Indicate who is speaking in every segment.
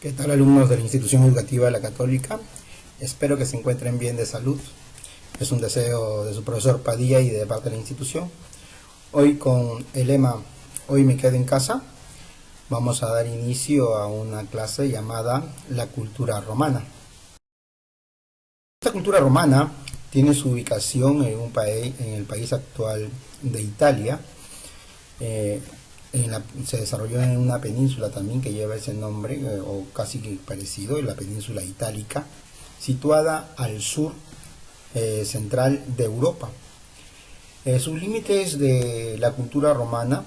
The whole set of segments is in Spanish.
Speaker 1: ¿Qué tal, alumnos de la institución educativa La Católica? Espero que se encuentren bien de salud. Es un deseo de su profesor Padilla y de parte de la institución. Hoy con el lema "Hoy me quedo en casa", vamos a dar inicio a una clase llamada La cultura romana. Esta cultura romana tiene su ubicación en el país actual de Italia. Se desarrolló en una península también que lleva ese nombre, o casi que parecido, en la península itálica, situada al sur central de Europa. Sus límites de la cultura romana,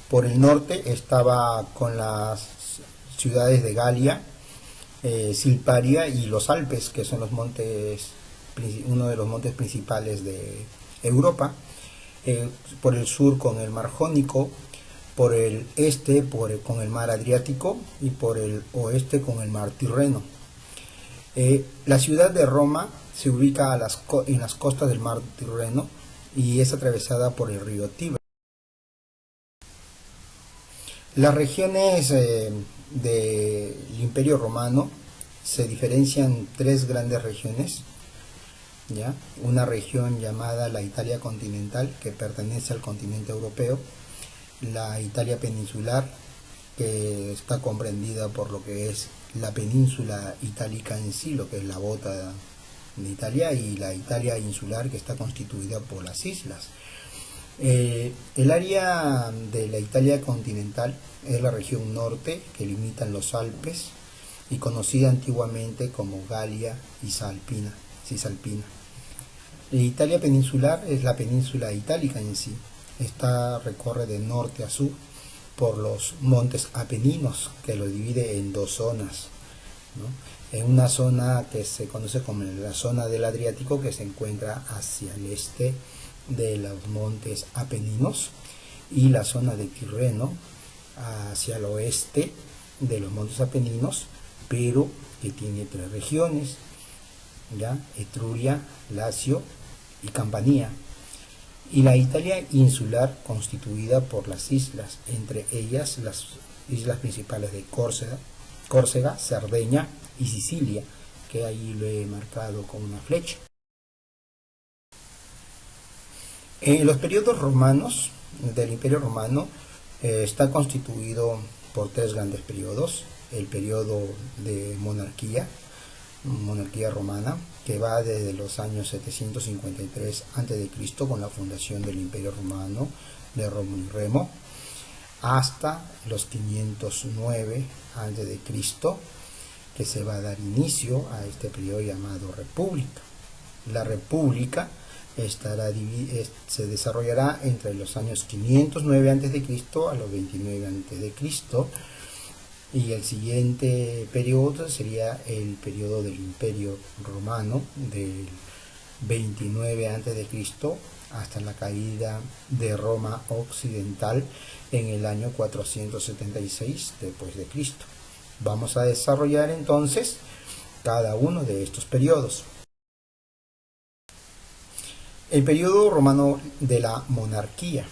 Speaker 1: por el norte estaba con las ciudades de Galia, Silparia y los Alpes, que son uno de los montes principales de Europa. Por el sur con el mar Jónico, por el este con el mar Adriático y por el oeste con el mar Tirreno. La ciudad de Roma se ubica en las costas del mar Tirreno y es atravesada por el río Tiber. Las regiones del Imperio Romano se diferencian en tres grandes regiones. ¿Ya? Una región llamada la Italia continental, que pertenece al continente europeo, la Italia peninsular, que está comprendida por lo que es la península itálica en sí, lo que es la bota de Italia, y la Italia insular, que está constituida por las islas. El área de la Italia continental es la región norte, que limitan los Alpes, y conocida antiguamente como Galia Cisalpina. La Italia peninsular es la península itálica en sí. Esta recorre de norte a sur por los montes Apeninos, que lo divide en dos zonas, ¿no? En una zona que se conoce como la zona del Adriático, que se encuentra hacia el este de los montes Apeninos, y la zona de Tirreno hacia el oeste de los montes Apeninos, pero que tiene tres regiones, ¿ya? Etruria, Lacio y Campania, y la Italia insular, constituida por las islas, entre ellas las islas principales de Córcega, Cerdeña y Sicilia, que ahí lo he marcado con una flecha. En los periodos romanos del Imperio Romano está constituido por tres grandes periodos: el periodo de monarquía romana, que va desde los años 753 a.C., con la fundación del Imperio Romano de Rómulo y Remo, hasta los 509 a.C., que se va a dar inicio a este periodo llamado República. La República se desarrollará entre los años 509 a.C. a los 29 a.C., y el siguiente periodo sería el periodo del Imperio Romano, del 29 a.C. hasta la caída de Roma occidental en el año 476 después de Cristo. Vamos a desarrollar entonces cada uno de estos periodos. El periodo romano de la monarquía.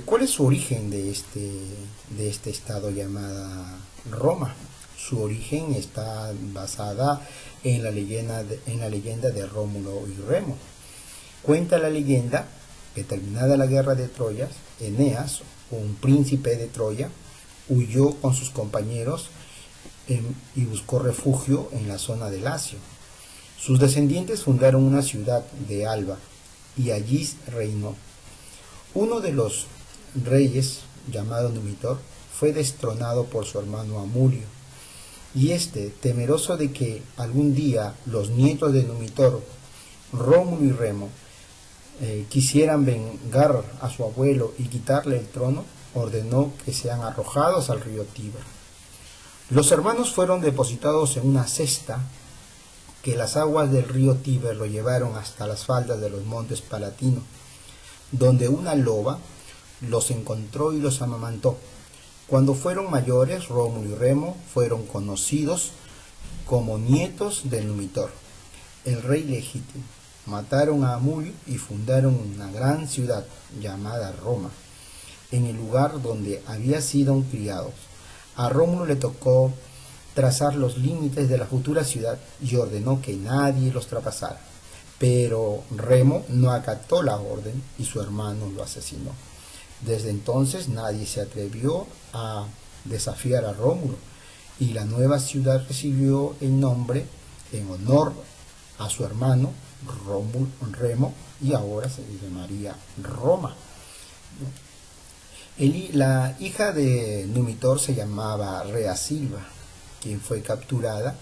Speaker 1: ¿Cuál es su origen de este estado llamada Roma? Su origen está basada en la leyenda de Rómulo y Remo. Cuenta la leyenda que, terminada la guerra de Troya, Eneas, un príncipe de Troya, huyó con sus compañeros y buscó refugio en la zona de Lacio. Sus descendientes fundaron una ciudad de Alba y allí reinó. Uno de los reyes, llamado Numitor, fue destronado por su hermano Amulio, y temeroso de que algún día los nietos de Numitor, Rómulo y Remo, quisieran vengar a su abuelo y quitarle el trono, ordenó que sean arrojados al río Tíber. Los hermanos fueron depositados en una cesta, que las aguas del río Tíber lo llevaron hasta las faldas de los montes Palatino, donde una loba los encontró y los amamantó. Cuando fueron mayores, Rómulo y Remo fueron conocidos como nietos de Numitor, el rey legítimo. Mataron a Amulio y fundaron una gran ciudad llamada Roma, en el lugar donde había sido criados. A Rómulo le tocó trazar los límites de la futura ciudad y ordenó que nadie los traspasara. Pero Remo no acató la orden y su hermano lo asesinó. Desde entonces nadie se atrevió a desafiar a Rómulo y la nueva ciudad recibió el nombre en honor a su hermano Remo, y ahora se llamaría Roma. La hija de Numitor se llamaba Rea Silva, quien fue capturada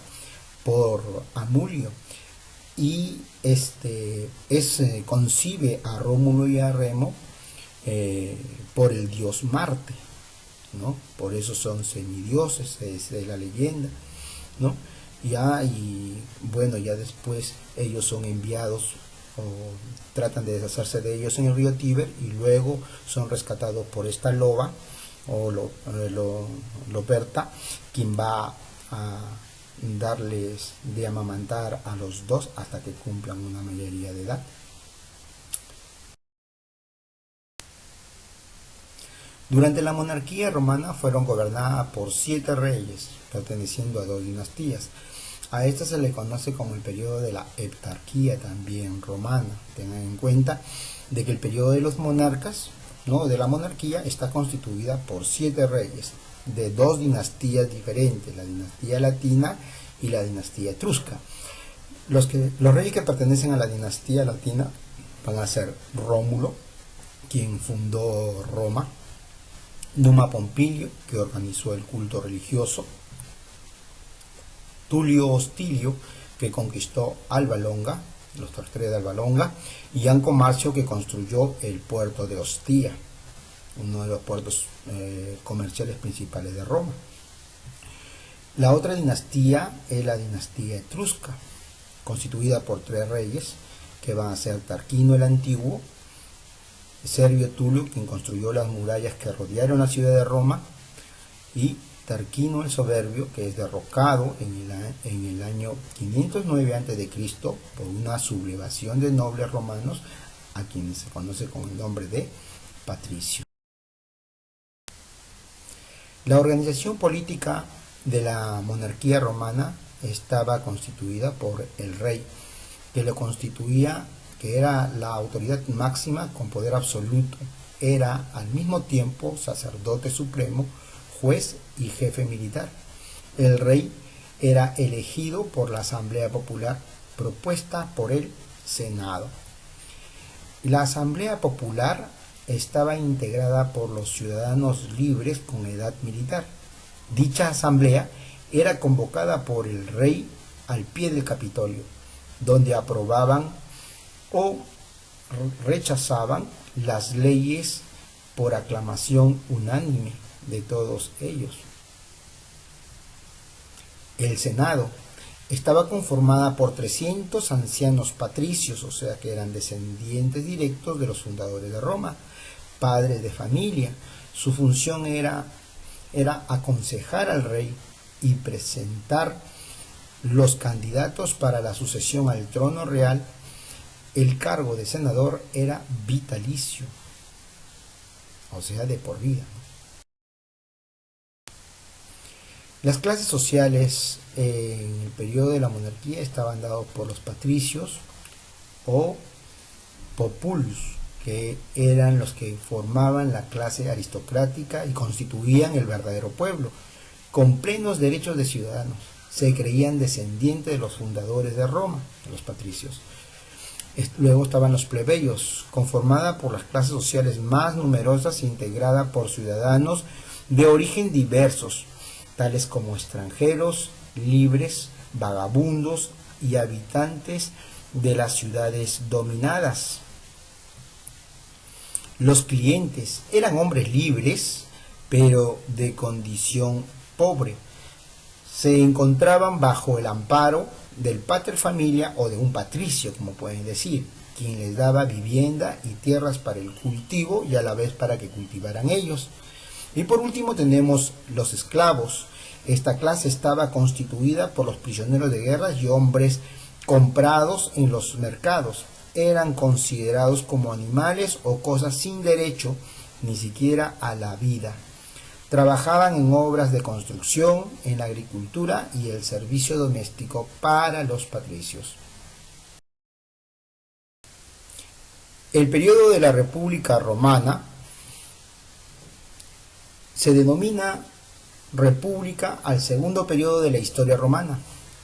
Speaker 1: por Amulio, y concibe a Rómulo y a Remo por el dios Marte, ¿no? Por eso son semidioses, es la leyenda, ¿no? Ya después ellos son enviados o tratan de deshacerse de ellos en el río Tíber, y luego son rescatados por esta loba o Loperta, quien va a darles de amamantar a los dos hasta que cumplan una mayoría de edad. Durante la monarquía romana fueron gobernadas por 7 reyes, perteneciendo a 2 dinastías. A esta se le conoce como el periodo de la heptarquía también romana. Tengan en cuenta de que el periodo de los monarcas, ¿no?, de la monarquía, está constituida por 7 reyes de 2 dinastías diferentes, la dinastía latina y la dinastía etrusca. Los reyes que pertenecen a la dinastía latina van a ser Rómulo, quien fundó Roma; Numa Pompilio, que organizó el culto religioso; Tulio Hostilio, que conquistó Alba Longa, los Tartères de Alba Longa; y Anco Marcio, que construyó el puerto de Ostia, uno de los puertos comerciales principales de Roma. La otra dinastía es la dinastía etrusca, constituida por 3 reyes, que van a ser Tarquino el Antiguo, Servio Tulio, quien construyó las murallas que rodearon la ciudad de Roma, y Tarquino el Soberbio, que es derrocado en el año 509 a.C. por una sublevación de nobles romanos, a quienes se conoce con el nombre de patricio. La organización política de la monarquía romana estaba constituida por el rey, que lo constituía, que era la autoridad máxima con poder absoluto. Era al mismo tiempo sacerdote supremo, juez y jefe militar. El rey era elegido por la Asamblea Popular, propuesta por el Senado. La Asamblea Popular estaba integrada por los ciudadanos libres con edad militar. Dicha asamblea era convocada por el rey al pie del Capitolio, donde aprobaban o rechazaban las leyes por aclamación unánime de todos ellos. El Senado estaba conformada por 300 ancianos patricios, o sea que eran descendientes directos de los fundadores de Roma, padres de familia. Su función era aconsejar al rey y presentar los candidatos para la sucesión al trono real. El cargo de senador era vitalicio, o sea, de por vida. Las clases sociales en el periodo de la monarquía estaban dadas por los patricios o populus, que eran los que formaban la clase aristocrática y constituían el verdadero pueblo, con plenos derechos de ciudadanos. Se creían descendientes de los fundadores de Roma, de los patricios. Luego estaban los plebeyos, conformada por las clases sociales más numerosas e integrada por ciudadanos de origen diversos, tales como extranjeros, libres, vagabundos y habitantes de las ciudades dominadas. Los clientes eran hombres libres, pero de condición pobre. Se encontraban bajo el amparo del pater familia o de un patricio, como pueden decir, quien les daba vivienda y tierras para el cultivo y a la vez para que cultivaran ellos. Y por último tenemos los esclavos. Esta clase estaba constituida por los prisioneros de guerra y hombres comprados en los mercados. Eran considerados como animales o cosas sin derecho ni siquiera a la vida. Trabajaban en obras de construcción, en la agricultura y el servicio doméstico para los patricios. El periodo de la República Romana se denomina República al segundo periodo de la historia romana,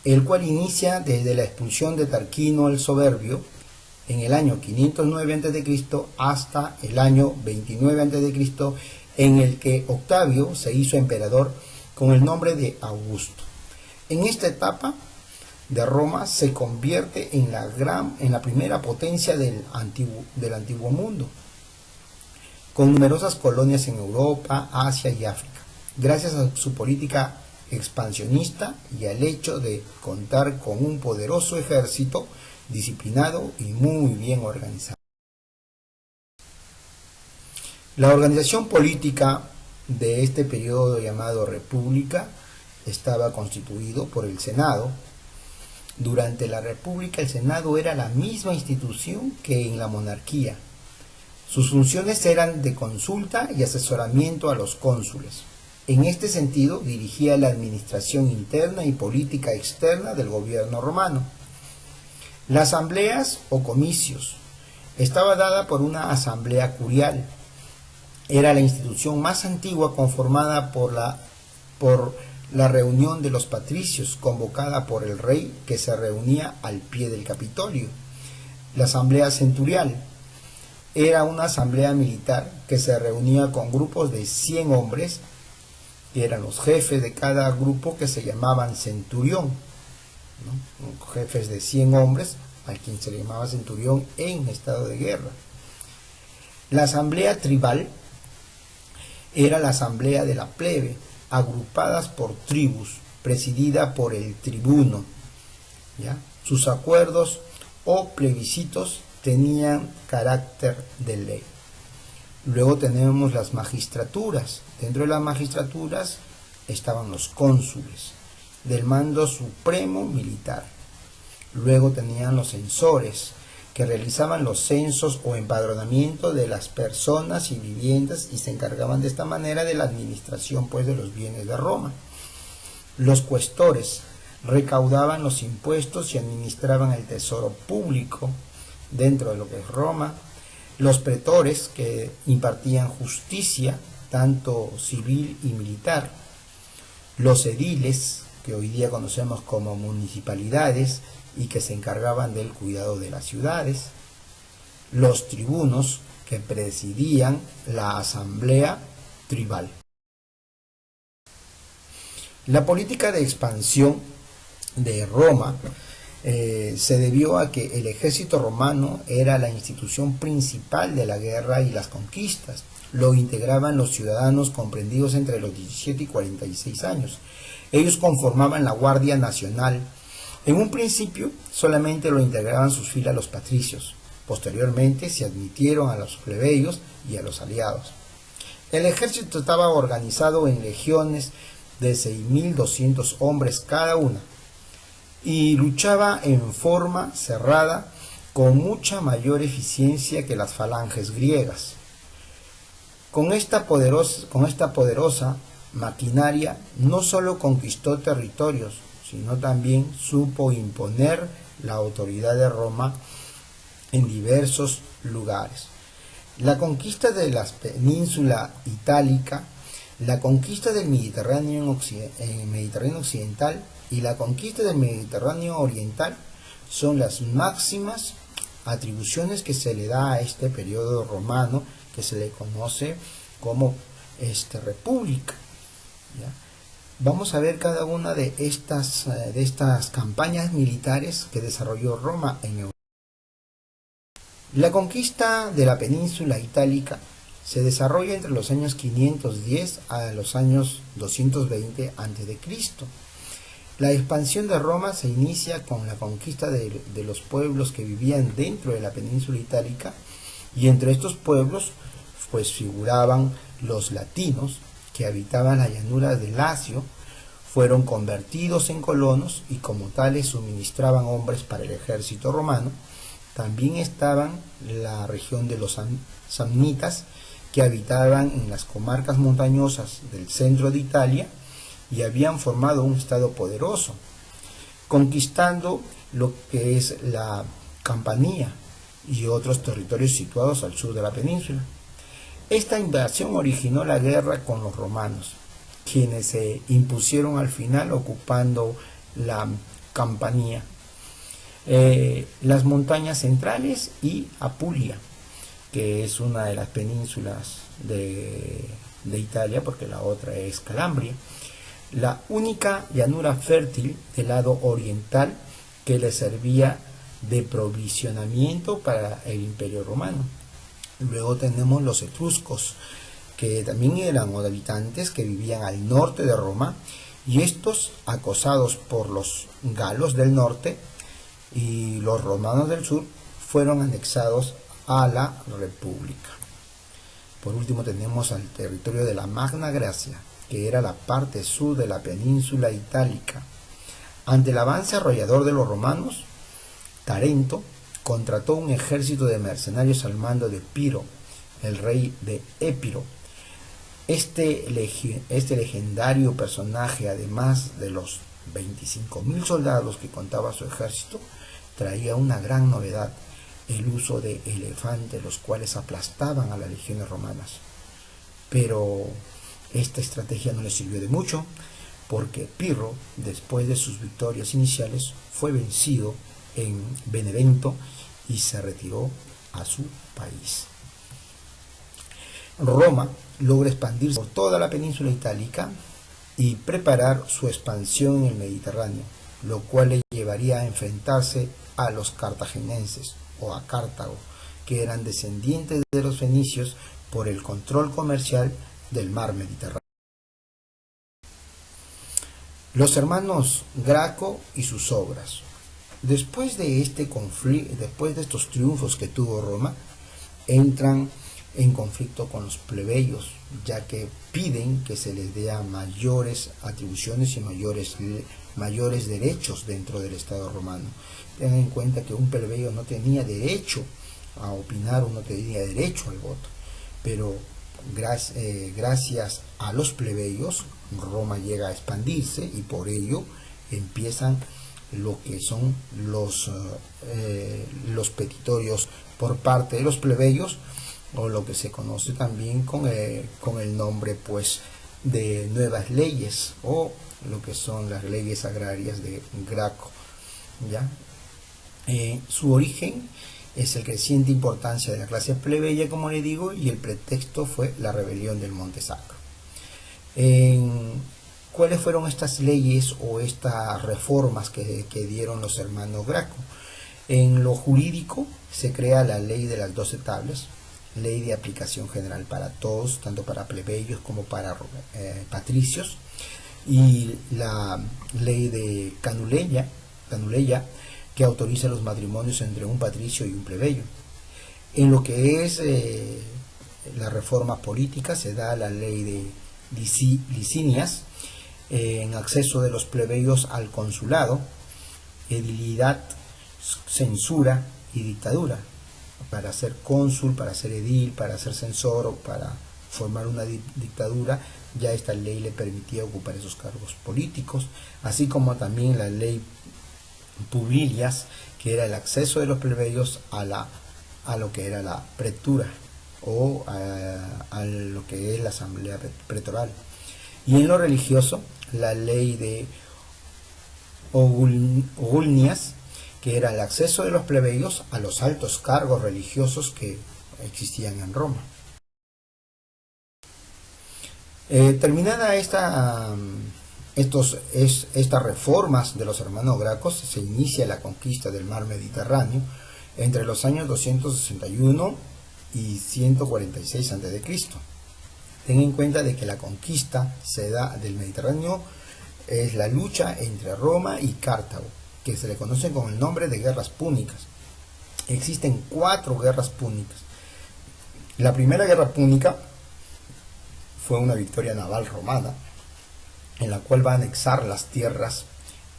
Speaker 1: el cual inicia desde la expulsión de Tarquino el Soberbio en el año 509 a.C. hasta el año 29 a.C., en el que Octavio se hizo emperador con el nombre de Augusto. En esta etapa de Roma se convierte en la primera potencia del antiguo mundo, con numerosas colonias en Europa, Asia y África, gracias a su política expansionista y al hecho de contar con un poderoso ejército disciplinado y muy bien organizado. La organización política de este periodo llamado República estaba constituido por el Senado. Durante la República el Senado era la misma institución que en la monarquía. Sus funciones eran de consulta y asesoramiento a los cónsules. En este sentido, dirigía la administración interna y política externa del gobierno romano. Las asambleas o comicios estaba dada por una asamblea curial. Era la institución más antigua conformada por la reunión de los patricios, convocada por el rey, que se reunía al pie del Capitolio. La asamblea centurial era una asamblea militar que se reunía con grupos de 100 hombres, que eran los jefes de cada grupo, que se llamaban centurión, ¿no? Jefes de 100 hombres, a quien se le llamaba centurión en estado de guerra. La asamblea tribal era la asamblea de la plebe, agrupadas por tribus, presidida por el tribuno, ¿ya? Sus acuerdos o plebiscitos tenían carácter de ley. Luego tenemos las magistraturas. Dentro de las magistraturas estaban los cónsules del mando supremo militar. Luego tenían los censores, que realizaban los censos o empadronamiento de las personas y viviendas y se encargaban de esta manera de la administración, pues, de los bienes de Roma. Los cuestores recaudaban los impuestos y administraban el tesoro público dentro de lo que es Roma. Los pretores, que impartían justicia tanto civil y militar. Los ediles, que hoy día conocemos como municipalidades y que se encargaban del cuidado de las ciudades. Los tribunos, que presidían la asamblea tribal. La política de expansión de Roma se debió a que el ejército romano era la institución principal de la guerra y las conquistas. Lo integraban los ciudadanos comprendidos entre los 17 y 46 años. Ellos conformaban la Guardia Nacional. En un principio solamente lo integraban sus filas los patricios. Posteriormente se admitieron a los plebeyos y a los aliados. El ejército estaba organizado en legiones de 6.200 hombres cada una y luchaba en forma cerrada con mucha mayor eficiencia que las falanges griegas. Con esta poderosa maquinaria no solo conquistó territorios, sino también supo imponer la autoridad de Roma en diversos lugares. La conquista de la península itálica, la conquista del Mediterráneo occidental y la conquista del Mediterráneo oriental son las máximas atribuciones que se le da a este periodo romano, que se le conoce como república, ¿ya? Vamos a ver cada una de estas campañas militares que desarrolló Roma en Europa. La conquista de la península itálica se desarrolla entre los años 510 a los años 220 a.C. La expansión de Roma se inicia con la conquista de los pueblos que vivían dentro de la península itálica, y entre estos pueblos pues figuraban los latinos, que habitaban las llanuras del Lacio. Fueron convertidos en colonos y como tales suministraban hombres para el ejército romano. También estaban la región de los samnitas, que habitaban en las comarcas montañosas del centro de Italia y habían formado un estado poderoso, conquistando lo que es la Campania y otros territorios situados al sur de la península. Esta invasión originó la guerra con los romanos, quienes se impusieron al final ocupando la Campania, las montañas centrales y Apulia, que es una de las penínsulas de Italia, porque la otra es Calabria, la única llanura fértil del lado oriental que le servía de provisionamiento para el Imperio Romano. Luego tenemos los etruscos, que también eran habitantes que vivían al norte de Roma, y estos, acosados por los galos del norte y los romanos del sur, fueron anexados a la República. Por último tenemos al territorio de la Magna Gracia, que era la parte sur de la península itálica. Ante el avance arrollador de los romanos, Tarento contrató un ejército de mercenarios al mando de Piro, el rey de Épiro. Este legendario personaje, además de los 25.000 soldados que contaba su ejército, traía una gran novedad: el uso de elefantes, los cuales aplastaban a las legiones romanas. Pero esta estrategia no le sirvió de mucho, porque Pirro, después de sus victorias iniciales, fue vencido en Benevento y se retiró a su país. Roma logra expandirse por toda la península itálica y preparar su expansión en el Mediterráneo, lo cual le llevaría a enfrentarse a los cartagineses o a Cartago, que eran descendientes de los fenicios por el control comercial del mar Mediterráneo. Los hermanos Graco y sus obras. Después de este conflicto, después de estos triunfos que tuvo Roma, entran en conflicto con los plebeyos, ya que piden que se les dé mayores atribuciones y mayores derechos dentro del Estado romano. Tengan en cuenta que un plebeyo no tenía derecho a opinar o no tenía derecho al voto, pero gracias a los plebeyos Roma llega a expandirse y por ello empiezan lo que son los petitorios por parte de los plebeyos, o lo que se conoce también con el nombre pues de nuevas leyes, o lo que son las leyes agrarias de Graco, ¿ya? Su origen es la creciente importancia de la clase plebeya, como le digo, y el pretexto fue la rebelión del Monte Sacro. ¿Cuáles fueron estas leyes o estas reformas que dieron los hermanos Graco? En lo jurídico se crea la ley de las 12 tablas, ley de aplicación general para todos, tanto para plebeyos como para patricios, y la ley de Canuleia, que autoriza los matrimonios entre un patricio y un plebeyo. En lo que es la reforma política se da la ley de Licinias, en acceso de los plebeyos al consulado, edilidad, censura y dictadura. Para ser cónsul, para ser edil, para ser censor o para formar una dictadura, ya esta ley le permitía ocupar esos cargos políticos, así como también la ley Publilias, que era el acceso de los plebeyos a lo que era la pretura o a lo que es la asamblea pretorial. Y en lo religioso, la ley de Ogulnias, que era el acceso de los plebeyos a los altos cargos religiosos que existían en Roma. Terminada estas reformas de los hermanos Gracos, se inicia la conquista del mar Mediterráneo entre los años 261 y 146 a.C. Ten en cuenta de que la conquista se da del Mediterráneo, es la lucha entre Roma y Cartago, que se le conoce con el nombre de guerras púnicas. Existen 4 guerras púnicas. La primera guerra púnica fue una victoria naval romana, en la cual va a anexar las tierras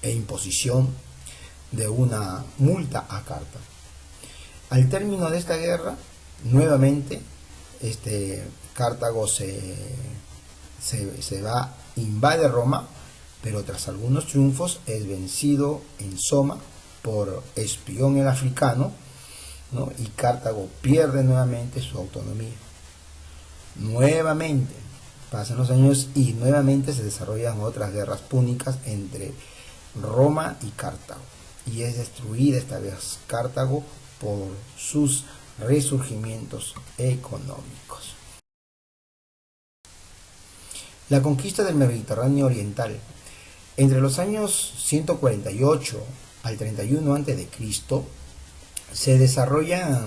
Speaker 1: e imposición de una multa a Cartago. Al término de esta guerra, nuevamente Cartago se va, invade Roma, pero tras algunos triunfos es vencido en Soma por Espión el africano, ¿no? Y Cartago pierde nuevamente su autonomía. Nuevamente pasan los años y nuevamente se desarrollan otras guerras púnicas entre Roma y Cartago, y es destruida esta vez Cartago por sus resurgimientos económicos. La conquista del Mediterráneo oriental. Entre los años 148 al 31 a.C. se desarrolla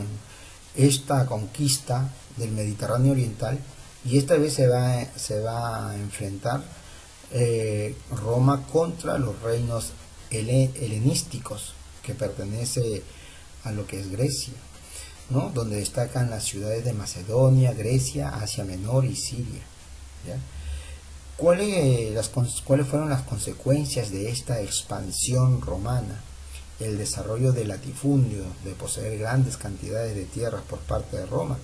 Speaker 1: esta conquista del Mediterráneo oriental, y esta vez se va a enfrentar Roma contra los reinos helenísticos que pertenece a lo que es Grecia, ¿no? Donde destacan las ciudades de Macedonia, Grecia, Asia Menor y Siria, ¿ya? ¿Cuáles fueron las consecuencias de esta expansión romana? El desarrollo del latifundio, de poseer grandes cantidades de tierras por parte de Roma,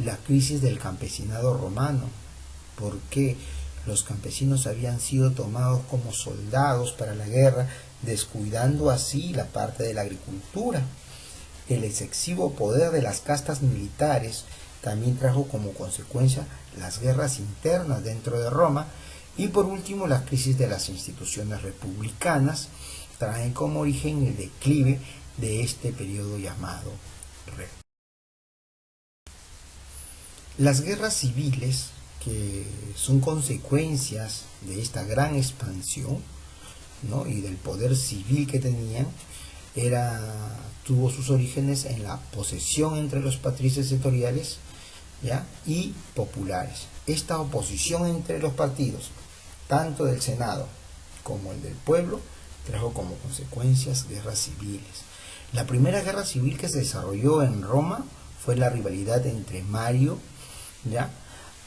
Speaker 1: la crisis del campesinado romano, porque los campesinos habían sido tomados como soldados para la guerra, descuidando así la parte de la agricultura. El excesivo poder de las castas militares también trajo como consecuencia las guerras internas dentro de Roma, y por último la crisis de las instituciones republicanas traen como origen el declive de este periodo llamado República. Las guerras civiles, que son consecuencias de esta gran expansión, ¿no? Y del poder civil que tenían, tuvo sus orígenes en la posesión entre los patricios setoriales, ¿ya? Y populares. Esta oposición entre los partidos, tanto del Senado como el del pueblo, trajo como consecuencias guerras civiles. La primera guerra civil que se desarrolló en Roma fue la rivalidad entre Mario, ¿ya?,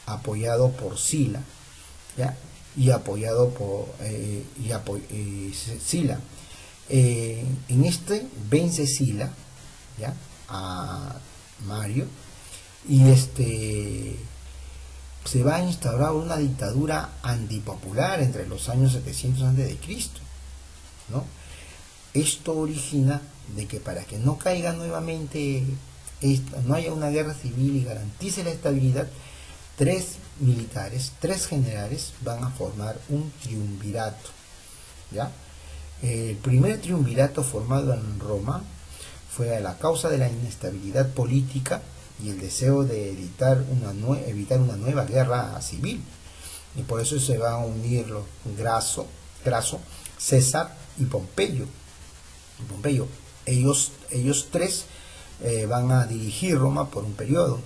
Speaker 1: apoyado por Sila, ¿ya?, y apoyado por Sila. En este vence Sila, ¿ya?, a Mario, y se va a instaurar una dictadura antipopular entre los años 700 a.C., ¿no? Esto origina de que para que no caiga nuevamente, no haya una guerra civil y garantice la estabilidad, tres militares, tres generales van a formar un triunvirato, ¿ya? El primer triunvirato formado en Roma fue a la causa de la inestabilidad política y el deseo de evitar una nueva guerra civil, y por eso se van a unir los Graso, César y Pompeyo. Ellos tres van a dirigir Roma por un periodo.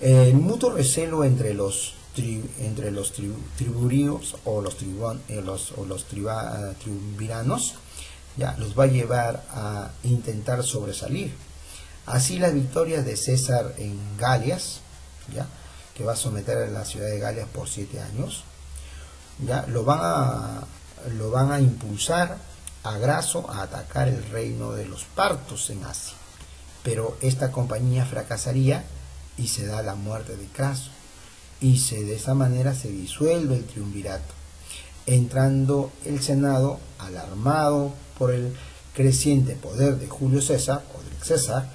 Speaker 1: El mutuo recelo entre los triburíos o los triunviranos, ya, los va a llevar a intentar sobresalir. Así las victorias de César en Galias, ya, que va a someter a la ciudad de Galias por 7 años, ya, lo van a impulsar a Graso a atacar el reino de los partos en Asia. Pero esta compañía fracasaría y se da la muerte de Graso, y de esa manera se disuelve el triunvirato, entrando el Senado, alarmado por el creciente poder de Julio César o del César,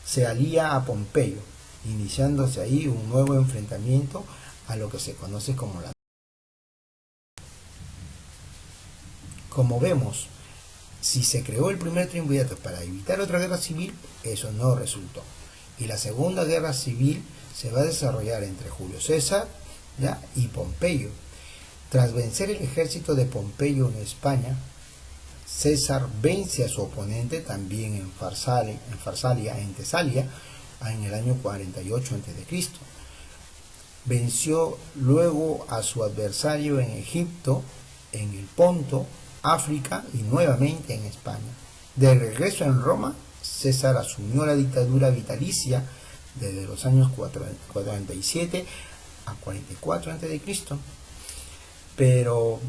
Speaker 1: se alía a Pompeyo, iniciándose ahí un nuevo enfrentamiento a lo que se conoce como la... Como vemos, si se creó el primer triunvirato para evitar otra guerra civil, eso no resultó. Y la segunda guerra civil se va a desarrollar entre Julio César, ¿ya?, y Pompeyo. Tras vencer el ejército de Pompeyo en España, César vence a su oponente también en Tesalia, en el año 48 a.C. Venció luego a su adversario en Egipto, en el Ponto, África y nuevamente en España. De regreso en Roma, César asumió la dictadura vitalicia desde los años 47 a 44 a.C., pero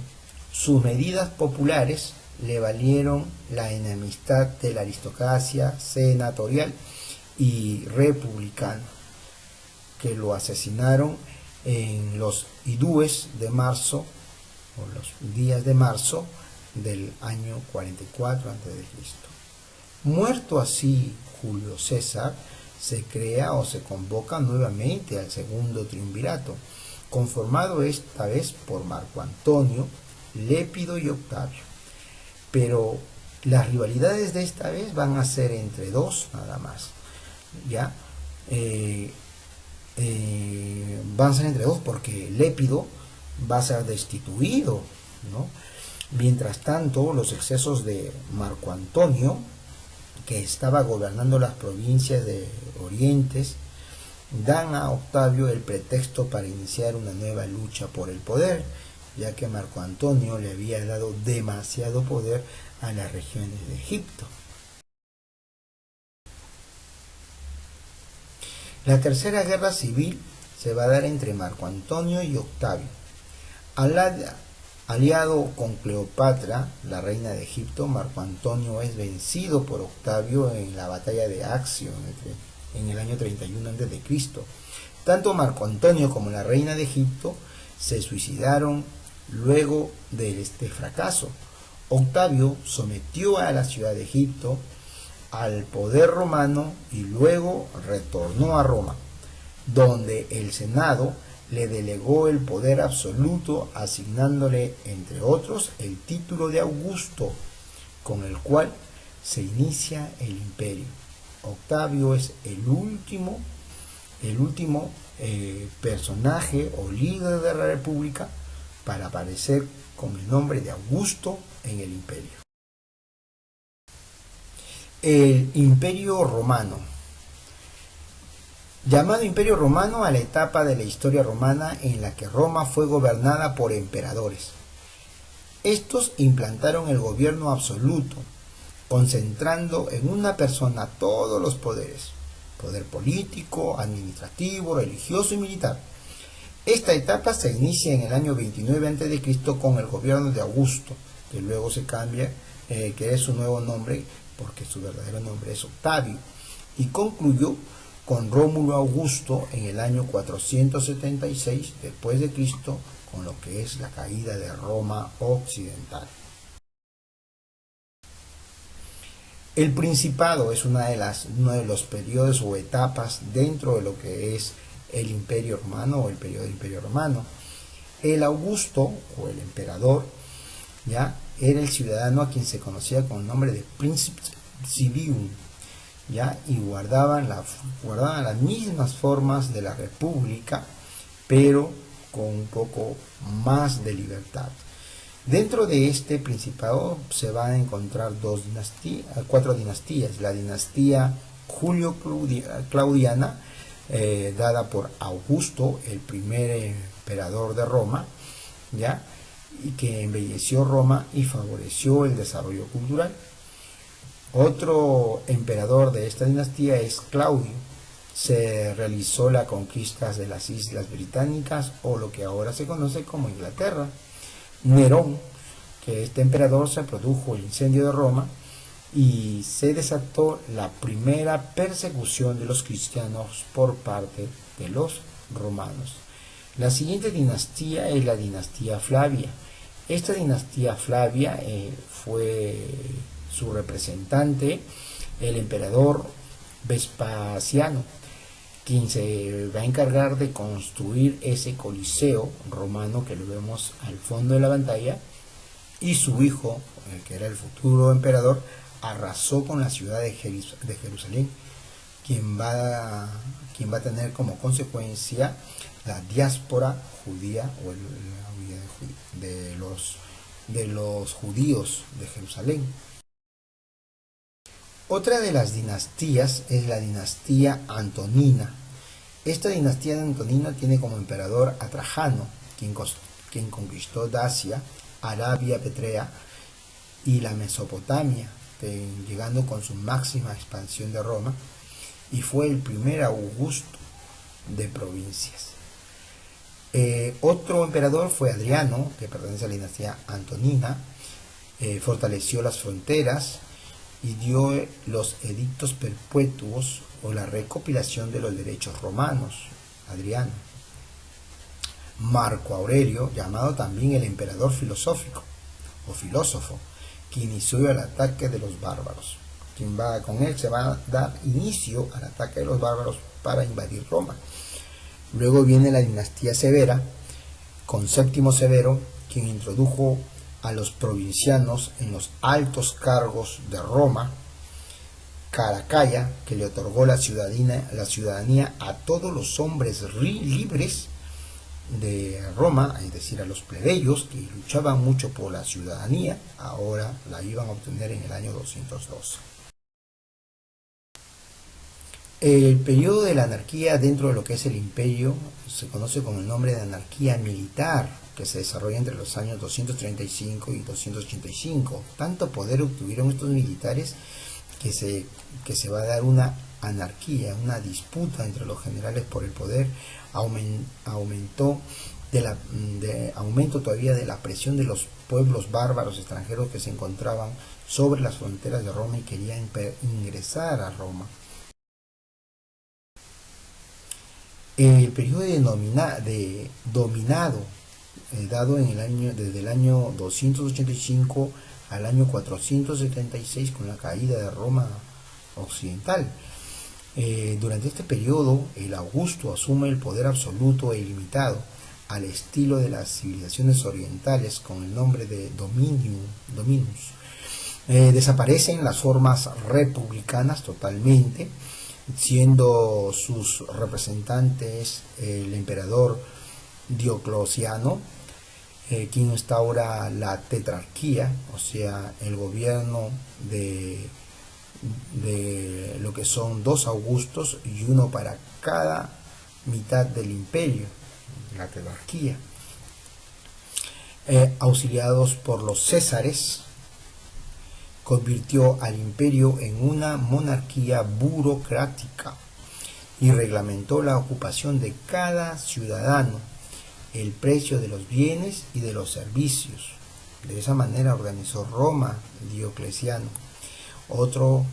Speaker 1: sus medidas populares le valieron la enemistad de la aristocracia senatorial y republicana. que lo asesinaron en los idúes de marzo, o los días de marzo del año 44 a.C. Muerto así Julio César, se crea o se convoca nuevamente al segundo triunvirato, conformado esta vez por Marco Antonio, Lépido y Octavio. Pero las rivalidades de esta vez van a ser entre dos nada más, ¿ya? Van a ser entre dos porque Lépido va a ser destituido, ¿no? Mientras tanto, los excesos de Marco Antonio, que estaba gobernando las provincias de Orientes, dan a Octavio el pretexto para iniciar una nueva lucha por el poder, ya que Marco Antonio le había dado demasiado poder a las regiones de Egipto. La tercera guerra civil se va a dar entre Marco Antonio y Octavio. Aliado con Cleopatra, la reina de Egipto, Marco Antonio es vencido por Octavio en la batalla de Accio en el año 31 a.C. Tanto Marco Antonio como la reina de Egipto se suicidaron luego de este fracaso. Octavio sometió a la ciudad de Egipto al poder romano y luego retornó a Roma, donde el Senado le delegó el poder absoluto, asignándole, entre otros, el título de Augusto, con el cual se inicia el imperio. Octavio es el último personaje o líder de la república para aparecer con el nombre de Augusto en el imperio. El Imperio Romano. Llamado Imperio Romano a la etapa de la historia romana en la que Roma fue gobernada por emperadores. Estos implantaron el gobierno absoluto, concentrando en una persona todos los poderes: poder político, administrativo, religioso y militar. Esta etapa se inicia en el año 29 a.C. con el gobierno de Augusto, que luego se cambia, que es su nuevo nombre, porque su verdadero nombre es Octavio, y concluyó con Rómulo Augusto en el año 476 después de Cristo, con lo que es la caída de Roma occidental. El Principado es uno de los periodos o etapas dentro de lo que es el Imperio Romano o el periodo del Imperio Romano. El Augusto o el emperador ya era el ciudadano a quien se conocía con el nombre de Princeps Civium, ya, y guardaban las mismas formas de la república, pero con un poco más de libertad. Dentro de este principado se van a encontrar cuatro dinastías: la dinastía Julio-Claudiana, dada por Augusto, el primer emperador de Roma, ya, y que embelleció Roma y favoreció el desarrollo cultural. Otro emperador de esta dinastía es Claudio. Se realizó la conquista de las Islas Británicas, o lo que ahora se conoce como Inglaterra. Nerón, que este emperador, se produjo el incendio de Roma y se desató la primera persecución de los cristianos por parte de los romanos. La siguiente dinastía es la dinastía Flavia. Esta dinastía Flavia fue su representante el emperador Vespasiano, quien se va a encargar de construir ese coliseo romano que lo vemos al fondo de la pantalla, y su hijo, que era el futuro emperador, arrasó con la ciudad de Jerusalén, quien va a tener como consecuencia la diáspora judía o de los judíos de Jerusalén. Otra de las dinastías es la dinastía Antonina. Esta dinastía de Antonina tiene como emperador a Trajano, quien conquistó Dacia, Arabia Petrea y la Mesopotamia, llegando con su máxima expansión de Roma, y fue el primer Augusto de provincias. Otro emperador fue Adriano, que pertenece a la dinastía Antonina. Fortaleció las fronteras y dio los edictos perpetuos, o la recopilación de los derechos romanos, Adriano. Marco Aurelio, llamado también el emperador filosófico o filósofo, que inició el ataque de los bárbaros. Con él se va a dar inicio al ataque de los bárbaros para invadir Roma. Luego viene la dinastía Severa, con Séptimo Severo, quien introdujo a los provincianos en los altos cargos de Roma. Caracalla, que le otorgó la ciudadanía a todos los hombres libres de Roma, es decir, a los plebeyos que luchaban mucho por la ciudadanía, ahora la iban a obtener en el año 212. El periodo de la anarquía dentro de lo que es el imperio se conoce con el nombre de anarquía militar, que se desarrolla entre los años 235 y 285. Tanto poder obtuvieron estos militares que se va a dar una anarquía, una disputa entre los generales por el poder. Aumento todavía de la presión de los pueblos bárbaros extranjeros que se encontraban sobre las fronteras de Roma y querían ingresar a Roma. El periodo de dominado dado desde el año 285 al año 476 con la caída de Roma occidental. Durante este periodo, el Augusto asume el poder absoluto e ilimitado, al estilo de las civilizaciones orientales, con el nombre de Dominus. Desaparecen las formas republicanas totalmente, siendo sus representantes el emperador Diocleciano, quien instaura la tetrarquía, o sea, el gobierno de lo que son 2 Augustos y uno para cada mitad del imperio, la tetrarquía. Auxiliados por los Césares, convirtió al imperio en una monarquía burocrática y reglamentó la ocupación de cada ciudadano, el precio de los bienes y de los servicios. De esa manera organizó Roma Diocleciano. Otro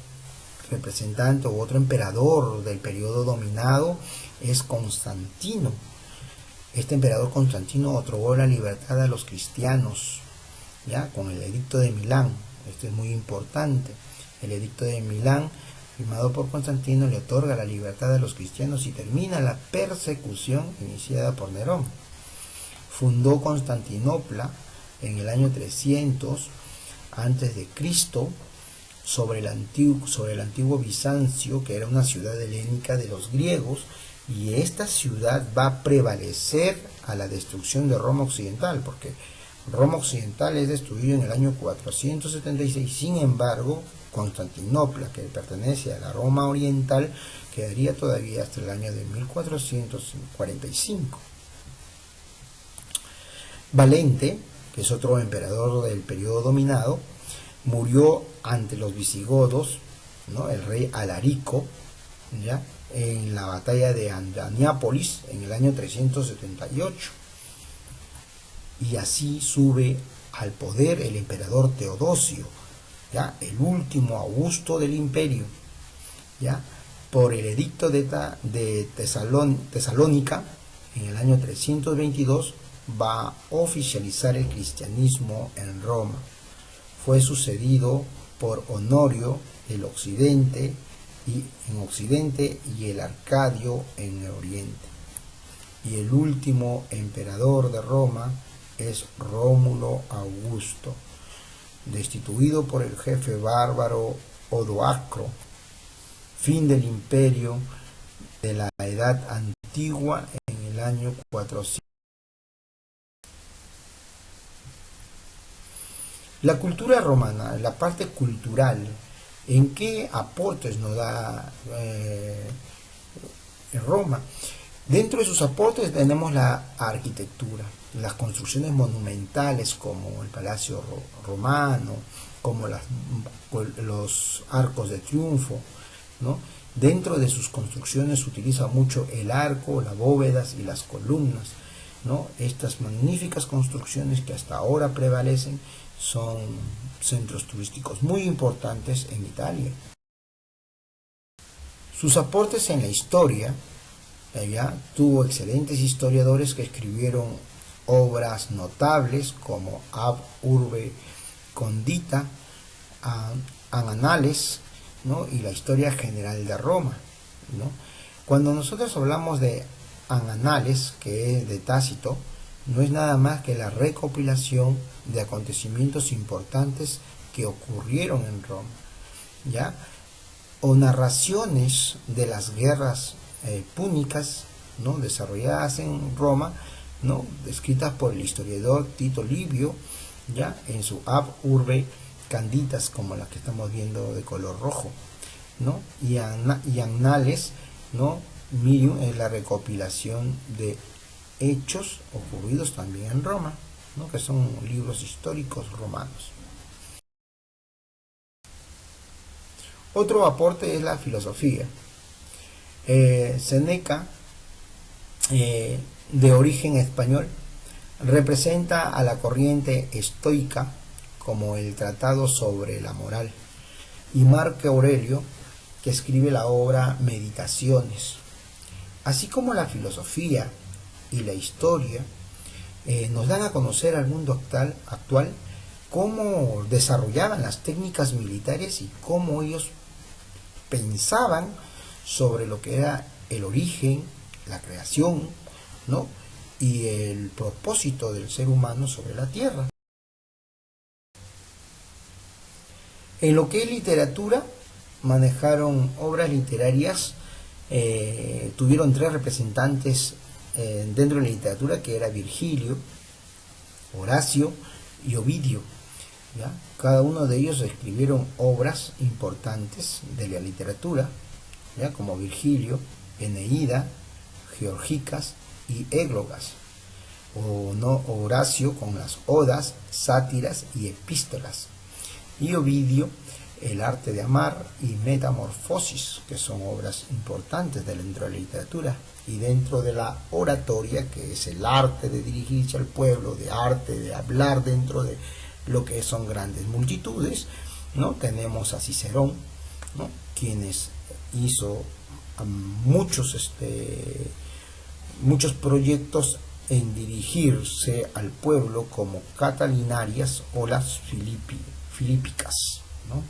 Speaker 1: representante o otro emperador del periodo dominado es Constantino. Este emperador Constantino otorgó la libertad a los cristianos, ya con el edicto de Milán. Esto es muy importante. El edicto de Milán, firmado por Constantino, le otorga la libertad a los cristianos y termina la persecución iniciada por Nerón. Fundó Constantinopla en el año 300 a.C. sobre el antiguo Bizancio, que era una ciudad helénica de los griegos, y esta ciudad va a prevalecer a la destrucción de Roma occidental, porque Roma occidental es destruido en el año 476. Sin embargo, Constantinopla, que pertenece a la Roma oriental, quedaría todavía hasta el año de 1445. Valente, que es otro emperador del periodo dominado, murió ante los visigodos, ¿no? El rey Alarico, ¿ya?, en la batalla de Andaniápolis en el año 378. Y así sube al poder el emperador Teodosio, ¿ya?, el último Augusto del imperio, ¿ya?, por el edicto de Tesalónica en el año 322 va a oficializar el cristianismo en Roma. Fue sucedido por Honorio en Occidente y el Arcadio en el Oriente. Y el último emperador de Roma es Rómulo Augusto, destituido por el jefe bárbaro Odoacro. Fin del imperio de la Edad Antigua en el año 400. La cultura romana, la parte cultural, ¿en qué aportes nos da Roma? Dentro de sus aportes tenemos la arquitectura, las construcciones monumentales como el Palacio Romano, como los arcos de triunfo, ¿no? Dentro de sus construcciones se utiliza mucho el arco, las bóvedas y las columnas, ¿no? Estas magníficas construcciones que hasta ahora prevalecen son centros turísticos muy importantes en Italia. Sus aportes en la historia Ya tuvo excelentes historiadores que escribieron obras notables como Ab Urbe Condita, Annales, ¿no? Y la historia general de Roma, ¿no? Cuando nosotros hablamos de Annales, que es de Tácito, no es nada más que la recopilación de acontecimientos importantes que ocurrieron en Roma, ¿ya? O narraciones de las guerras púnicas, ¿no? Desarrolladas en Roma, ¿no? Descritas por el historiador Tito Livio, ya en su Ab Urbe Canditas, como la que estamos viendo de color rojo, ¿no? Y Annales, ¿no? Miriam es la recopilación de hechos ocurridos también en Roma, ¿no? Que son libros históricos romanos. Otro aporte es la filosofía. Séneca, de origen español, representa a la corriente estoica como el Tratado sobre la Moral, y Marco Aurelio, que escribe la obra Meditaciones. Así como la filosofía y la historia nos dan a conocer al mundo actual cómo desarrollaban las técnicas militares y cómo ellos pensaban sobre lo que era el origen, la creación, ¿no? Y el propósito del ser humano sobre la tierra. En lo que es literatura, manejaron obras literarias, tuvieron tres representantes dentro de la literatura, que era Virgilio, Horacio y Ovidio, ¿ya? Cada uno de ellos escribieron obras importantes de la literatura, ¿ya? Como Virgilio, Eneida, Georgicas y Églogas, o no, Horacio con las odas, sátiras y epístolas, y Ovidio, El arte de amar y Metamorfosis, que son obras importantes dentro de la literatura. Y dentro de la oratoria, que es el arte de dirigirse al pueblo, de arte de hablar dentro de lo que son grandes multitudes, ¿no? Tenemos a Cicerón, ¿no? Quienes hizo muchos proyectos en dirigirse al pueblo, como Catilinarias o las Filípicas, ¿no?